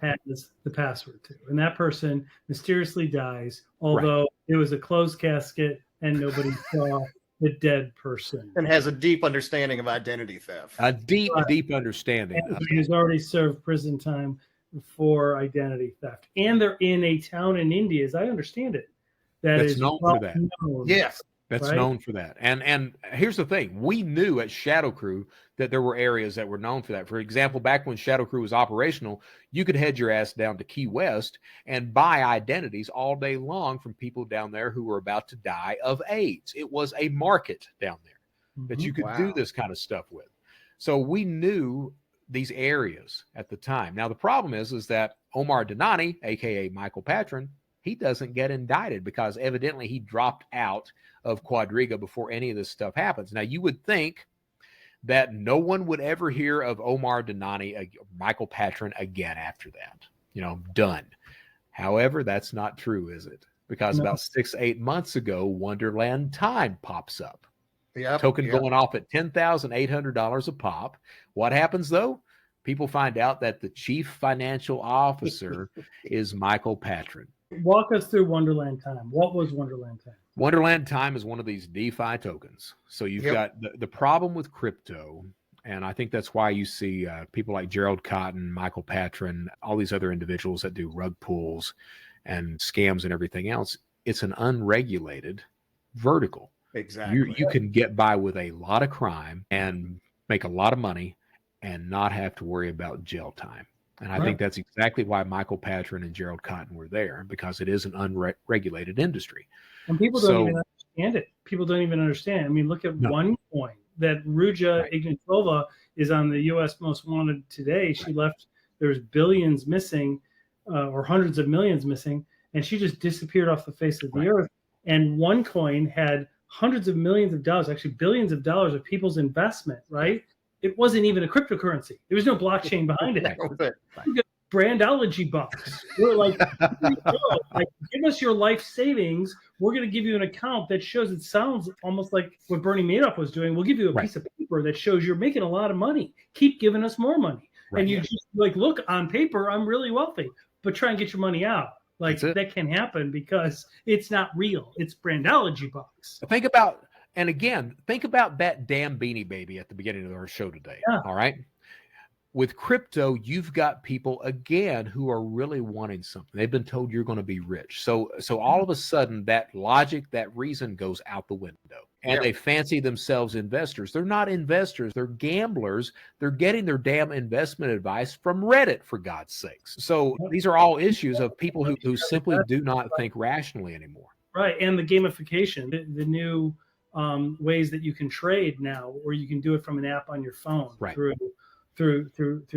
has the password to. And that person mysteriously dies, although it was a closed casket and nobody saw the dead person. And has a deep understanding of identity theft. A deep understanding. He's already served prison time for identity theft. And they're in a town in India, as I understand it, that's known for that. Yes. That's known for that. And here's the thing. We knew at Shadow Crew that there were areas that were known for that. For example, back when Shadow Crew was operational, you could head your ass down to Key West and buy identities all day long from people down there who were about to die of AIDS. It was a market down there that you could do this kind of stuff with. So we knew these areas at the time. Now, the problem is that Omar Danani, a.k.a. Michael Patron, he doesn't get indicted because evidently he dropped out of Quadriga before any of this stuff happens. Now, you would think that no one would ever hear of Omar Denani, Michael Patron again after that. Done. However, that's not true, is it? Because about 6-8 months ago, Wonderland Time pops up. Token going off at $10,800 a pop. What happens, though? People find out that the chief financial officer is Michael Patron. Walk us through Wonderland Time. What was Wonderland Time? Wonderland Time is one of these DeFi tokens. So you've got the problem with crypto, and I think that's why you see people like Gerald Cotton, Michael Patron, all these other individuals that do rug pulls and scams and everything else. It's an unregulated vertical. Exactly. You can get by with a lot of crime and make a lot of money and not have to worry about jail time. And I think that's exactly why Michael Patron and Gerald Cotton were there, because it is an unregulated industry. And people don't even understand it. People don't even understand. I mean, look at OneCoin. That Ruja Ignatova is on the U.S. most wanted today. She left. There's billions missing, or hundreds of millions missing, and she just disappeared off the face of the earth. And OneCoin had hundreds of millions of dollars, actually billions of dollars of people's investment, right? It wasn't even a cryptocurrency. There was no blockchain behind it. Brandology bucks. We're like, give us your life savings. We're going to give you an account that shows, it sounds almost like what Bernie Madoff was doing. We'll give you a piece of paper that shows you're making a lot of money. Keep giving us more money. And you just look, on paper, I'm really wealthy, but try and get your money out. That can happen because it's not real. It's Brandology bucks. Think about that damn Beanie Baby at the beginning of our show today. All right. With crypto, you've got people again who are really wanting something. They've been told you're going to be rich. So all of a sudden that logic, that reason goes out the window, and they fancy themselves investors. They're not investors. They're gamblers. They're getting their damn investment advice from Reddit, for God's sakes. So these are all issues of people who simply do not think rationally anymore. Right. And the gamification, the new ways that you can trade now, where you can do it from an app on your phone through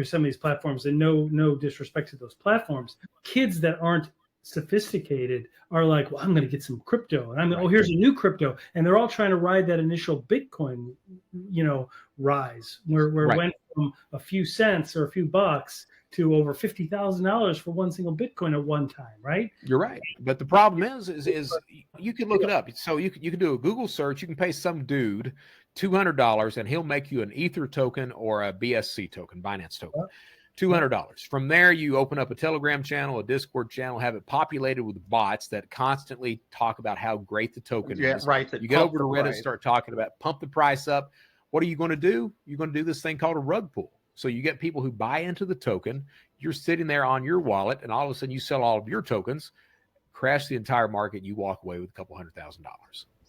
some of these platforms. And no disrespect to those platforms. Kids that aren't sophisticated are like, well, I'm going to get some crypto, and here's a new crypto, and they're all trying to ride that initial Bitcoin, rise, where it went from a few cents or a few bucks to over $50,000 for one single Bitcoin at one time, right? You're right. But the problem is you can look it up. So you can do a Google search. You can pay some dude $200 and he'll make you an Ether token or a BSC token, Binance token. $200. From there, you open up a Telegram channel, a Discord channel, have it populated with bots that constantly talk about how great the token is. You get over to Reddit, start talking about pump the price up. What are you going to do? You're going to do this thing called a rug pull. So you get people who buy into the token. You're sitting there on your wallet, and all of a sudden you sell all of your tokens, crash the entire market. You walk away with a couple $100,000.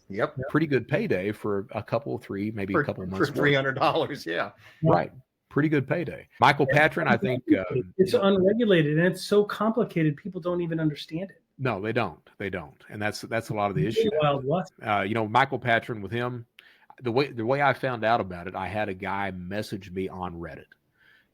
Yep. Pretty good payday for a couple, three, maybe a couple months. For $300, yeah. Right. Pretty good payday. Michael Patron, I think. It's unregulated, and it's so complicated, people don't even understand it. No, they don't. And that's a lot of the issue. Wild West. Michael Patron with him, the way I found out about it, I had a guy message me on Reddit.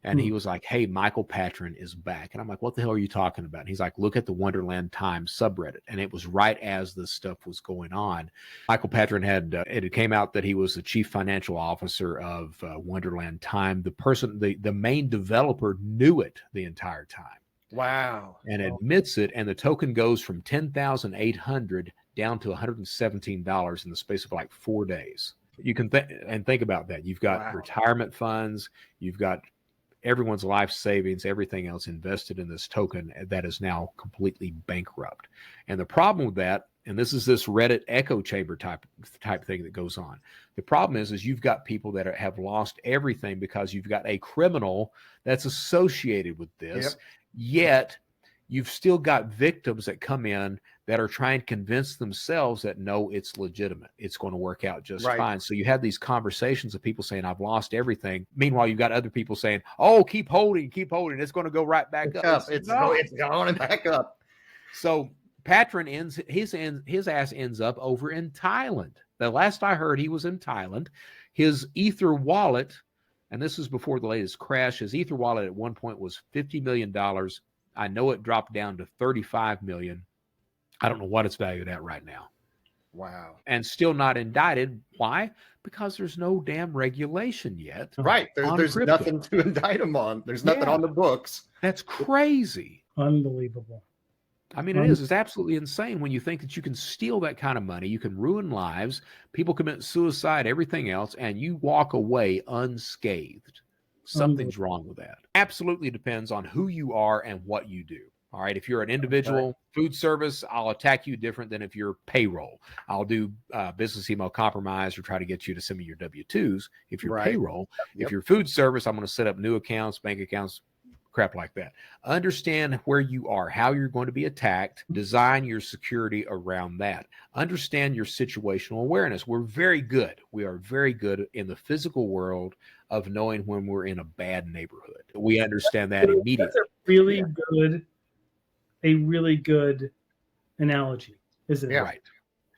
And he was like, hey, Michael Patron is back. And I'm like, what the hell are you talking about? And he's like, look at the Wonderland Time subreddit. And it was right as this stuff was going on. Michael Patron it came out that he was the chief financial officer of Wonderland Time. The main developer knew it the entire time. Wow. And admits it. And the token goes from $10,800 down to $117 in the space of like 4 days. You can think about that. You've got retirement funds. You've got everyone's life savings, everything else invested in this token that is now completely bankrupt. And the problem with that, and this is this Reddit echo chamber type thing that goes on. The problem is you've got people that have lost everything because you've got a criminal that's associated with this, yet you've still got victims that come in that are trying to convince themselves that, no, it's legitimate. It's going to work out just fine. So you have these conversations of people saying, I've lost everything. Meanwhile, you've got other people saying, oh, keep holding. It's going to go right back up. It's going back up. So Patron his ass ends up over in Thailand. The last I heard, he was in Thailand. His Ether wallet, and this is before the latest crash, his Ether wallet at one point was $50 million. I know it dropped down to $35 million. I don't know what it's valued at right now. Wow. And still not indicted. Why? Because there's no damn regulation yet. Right. There's crypto. nothing to indict them on. There's nothing on the books. That's crazy. Unbelievable. I mean, it is. It's absolutely insane when you think that you can steal that kind of money. You can ruin lives. People commit suicide, everything else, and you walk away unscathed. Something's wrong with that. Absolutely depends on who you are and what you do. All right. If you're an individual food service, I'll attack you different than if you're payroll. I'll do business email compromise or try to get you to send me your W-2s. If you're payroll, if you're food service, I'm going to set up new accounts, bank accounts, crap like that. Understand where you are, how you're going to be attacked, design your security around that. Understand your situational awareness. We're very good. We are very good in the physical world of knowing when we're in a bad neighborhood. We understand that immediately. That's a really good analogy, isn't it? Right.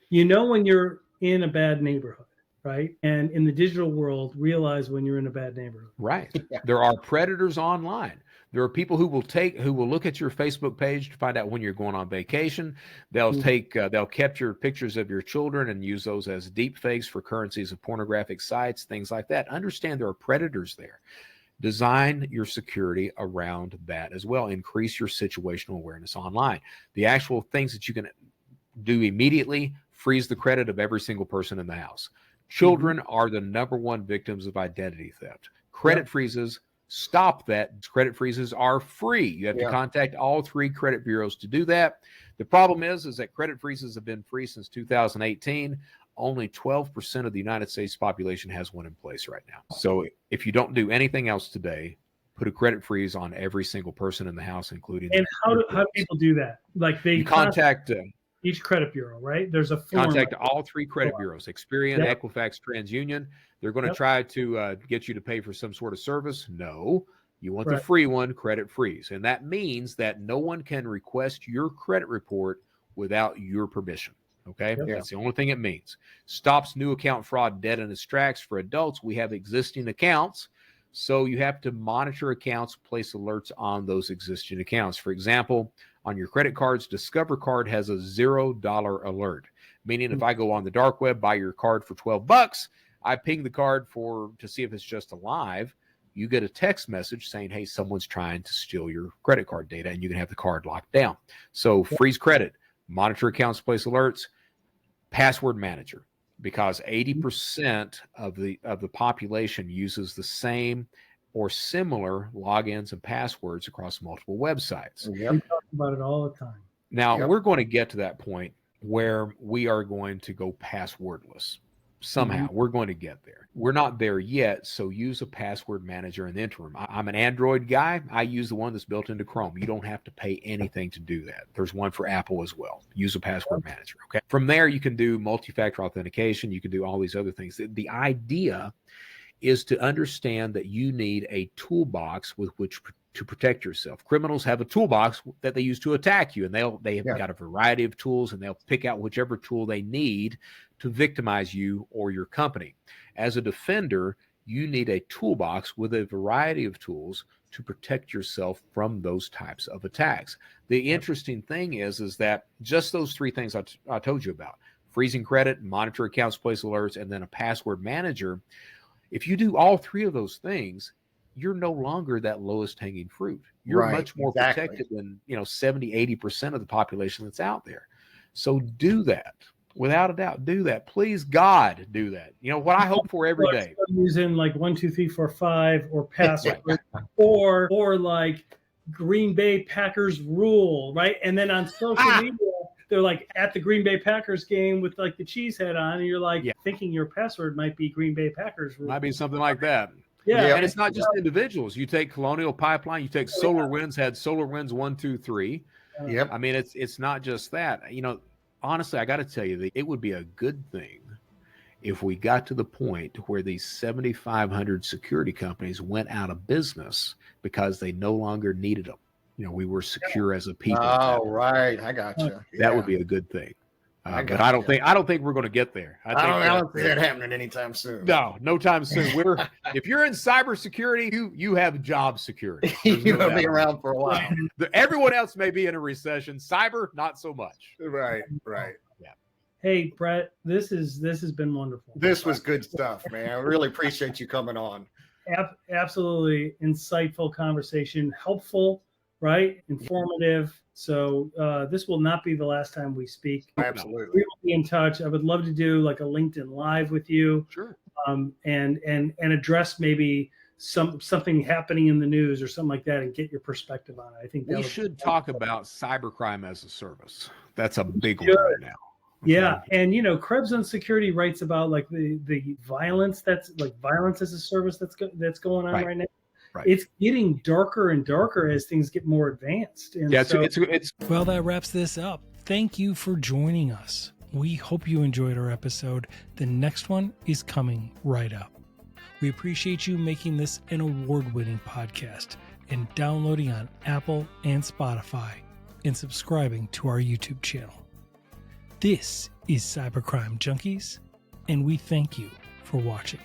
You know when you're in a bad neighborhood, right? And in the digital world, realize when you're in a bad neighborhood. Right. There are predators online. There are people who will look at your Facebook page to find out when you're going on vacation. They'll they'll capture pictures of your children and use those as deep fakes for currencies of pornographic sites, things like that. Understand there are predators there. Design your security around that as well. Increase your situational awareness online. The actual things that you can do immediately: freeze the credit of every single person in the house. Children are the #1 victims of identity theft. Credit freezes. Stop that. Credit freezes are free. You have to contact all 3 credit bureaus to do that. The problem is that credit freezes have been free since 2018. Only 12% of the United States population has one in place right now. So if you don't do anything else today, put a credit freeze on every single person in the house, including. And how do people do that? Like they contact each credit bureau, right? There's a form. Contact all 3 credit bureaus: Experian, Equifax, TransUnion. They're going to try to get you to pay for some sort of service. No, you want the free one, credit freeze. And that means that no one can request your credit report without your permission. Okay, that's the only thing it means. Stops new account fraud dead in its tracks. For adults, we have existing accounts, so you have to monitor accounts, place alerts on those existing accounts. For example, on your credit cards, Discover Card has a $0 alert, meaning if I go on the dark web, buy your card for $12, I ping the card to see if it's just alive. You get a text message saying, hey, someone's trying to steal your credit card data, and you can have the card locked down. So freeze credit, monitor accounts, place alerts, password manager, because 80% of the population uses the same or similar logins and passwords across multiple websites. We talk about it all the time. Now, we're going to get to that point where we are going to go passwordless. Somehow we're going to get there. We're not there yet, so use a password manager in the interim. I'm an Android guy. I use the one that's built into Chrome. You don't have to pay anything to do that. There's one for Apple as well. Use a password manager. Okay. From there, you can do multi-factor authentication. You can do all these other things. The idea is to understand that you need a toolbox with which to protect yourself. Criminals have a toolbox that they use to attack you, and they've got a variety of tools, and they'll pick out whichever tool they need to victimize you or your company. As a defender, you need a toolbox with a variety of tools to protect yourself from those types of attacks. The interesting thing is that just those 3 things I told you about: freezing credit, monitor accounts, place alerts, and then a password manager. If you do all 3 of those things, you're no longer that lowest hanging fruit. You're much more protected than 70, 80% of the population that's out there. So do that. Without a doubt, do that. Please, God, do that. What I hope for every day. Using like 1, 2, 3, 4, 5 or password or like Green Bay Packers rule, right? And then on social media, they're like at the Green Bay Packers game with like the cheese head on, and you're like thinking your password might be Green Bay Packers rule. Might be something like that. Yeah. And it's not just individuals. You take Colonial Pipeline, you take SolarWinds, had SolarWinds 1, 2, 3. I mean, it's not just that. Honestly, I got to tell you that it would be a good thing if we got to the point where these 7,500 security companies went out of business because they no longer needed them. We were secure as a people. Oh, right. I got you. That would be a good thing. But I don't think we're going to get there. I don't see that happening anytime soon. No time soon. If you're in cybersecurity, you have job security. You're going to be around for a while. Everyone else may be in a recession. Cyber, not so much. Right. Yeah. Hey, Brett, this has been wonderful. This was good stuff, man. I really appreciate you coming on. Absolutely insightful conversation, helpful, right? Informative. So this will not be the last time we speak. Absolutely. We will be in touch. I would love to do like a LinkedIn Live with you. Sure. And address maybe something happening in the news or something like that and get your perspective on it. I think we should talk about cybercrime as a service. That's a big one right now. Okay. Yeah, and Krebs on Security writes about like the violence that's like violence as a service that's going on right now. Right. It's getting darker and darker as things get more advanced. And it's Well, that wraps this up. Thank you for joining us. We hope you enjoyed our episode. The next one is coming right up. We appreciate you making this an award-winning podcast and downloading on Apple and Spotify and subscribing to our YouTube channel. This is Cybercrime Junkies, and we thank you for watching.